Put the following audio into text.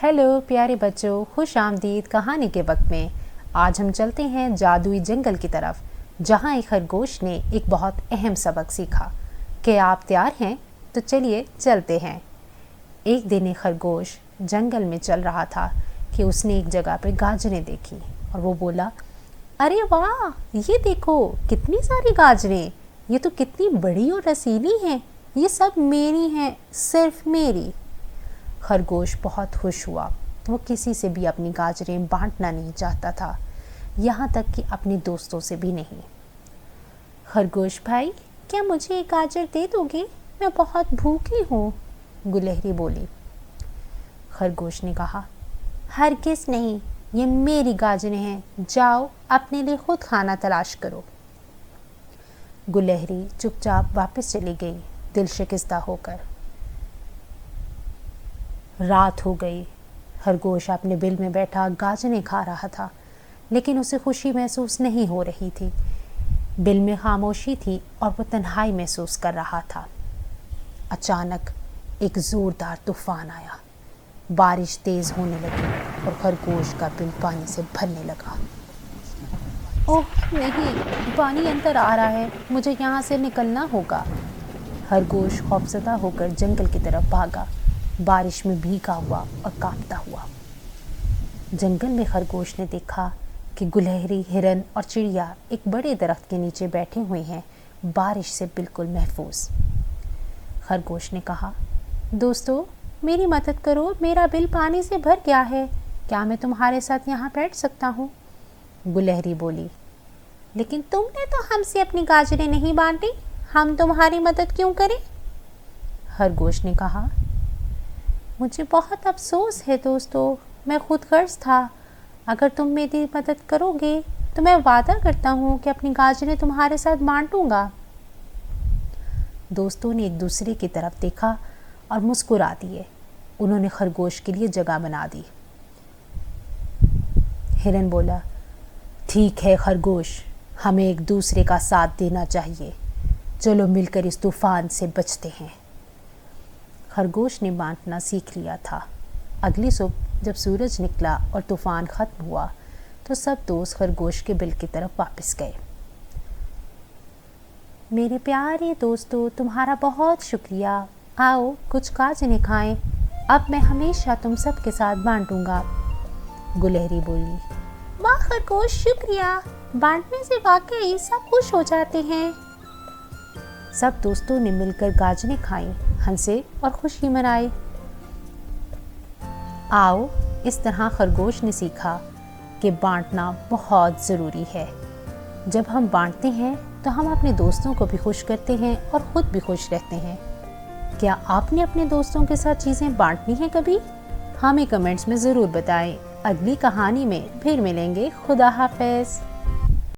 Hello प्यारे बच्चों, खुश आमदीद कहानी के वक्त में। आज हम चलते हैं जादुई जंगल की तरफ, जहां एक खरगोश ने एक बहुत अहम सबक सीखा। क्या आप तैयार हैं? तो चलिए चलते हैं। एक दिन एक खरगोश जंगल में चल रहा था कि उसने एक जगह पे गाजरें देखी और वो बोला, अरे वाह, ये देखो कितनी सारी गाजरें, ये तो कितनी बड़ी और रसीली हैं, ये सब मेरी हैं, सिर्फ मेरी। खरगोश बहुत खुश हुआ। वो किसी से भी अपनी गाजरें बांटना नहीं चाहता था, यहाँ तक कि अपने दोस्तों से भी नहीं। खरगोश भाई, क्या मुझे एक गाजर दे दोगे? मैं बहुत भूखी हूँ, गुलहरी बोली। खरगोश ने कहा, हरगिज़ नहीं, ये मेरी गाजरें हैं, जाओ अपने लिए खुद खाना तलाश करो। गुलहरी चुपचाप वापस चली गई, दिल शिकस्ता होकर। रात हो गई। खरगोश अपने बिल में बैठा गाजरें खा रहा था, लेकिन उसे खुशी महसूस नहीं हो रही थी। बिल में खामोशी थी और वो तन्हाई महसूस कर रहा था। अचानक एक ज़ोरदार तूफान आया। बारिश तेज़ होने लगी और खरगोश का बिल पानी से भरने लगा। ओह नहीं, पानी अंदर आ रहा है, मुझे यहाँ से निकलना होगा। खरगोश खौफज़दा होकर जंगल की तरफ भागा, बारिश में भीगा हुआ और कांपता हुआ। जंगल में खरगोश ने देखा कि गुलहरी, हिरन और चिड़िया एक बड़े दरख्त के नीचे बैठे हुए हैं, बारिश से बिल्कुल महफूज। खरगोश ने कहा, दोस्तों मेरी मदद करो, मेरा बिल पानी से भर गया है, क्या मैं तुम्हारे साथ यहाँ बैठ सकता हूँ? गुलहरी बोली, लेकिन तुमने तो हमसे अपनी गाजरें नहीं बांटी, हम तुम्हारी मदद क्यों करें? खरगोश ने कहा, मुझे बहुत अफसोस है दोस्तों, मैं खुद गर्ज था। अगर तुम मेरी मदद करोगे तो मैं वादा करता हूँ कि अपनी गाजरें तुम्हारे साथ बांटूंगा। दोस्तों ने एक दूसरे की तरफ देखा और मुस्कुरा दिए। उन्होंने खरगोश के लिए जगह बना दी। हिरन बोला, ठीक है खरगोश, हमें एक दूसरे का साथ देना चाहिए, चलो मिलकर इस तूफान से बचते हैं। खरगोश ने बांटना सीख लिया था। अगली सुबह जब सूरज निकला और तूफान ख़त्म हुआ तो सब दोस्त खरगोश के बिल की तरफ वापस गए। मेरे प्यारे दोस्तों, तुम्हारा बहुत शुक्रिया, आओ कुछ गाजरें खाएं, अब मैं हमेशा तुम सब के साथ बांटूंगा। गुलहरी बोली, वाह खरगोश, शुक्रिया, बांटने से वाकई सब खुश हो जाते हैं। सब दोस्तों ने मिलकर गाजरें खाईं, हंसे और खुशी मनाई। आओ, इस तरह खरगोश ने सीखा कि बांटना बहुत ज़रूरी है। जब हम बांटते हैं तो हम अपने दोस्तों को भी खुश करते हैं और ख़ुद भी खुश रहते हैं। क्या आपने अपने दोस्तों के साथ चीज़ें बांटनी हैं कभी? हमें कमेंट्स में ज़रूर बताएं। अगली कहानी में फिर मिलेंगे। खुदा हाफ़िज़।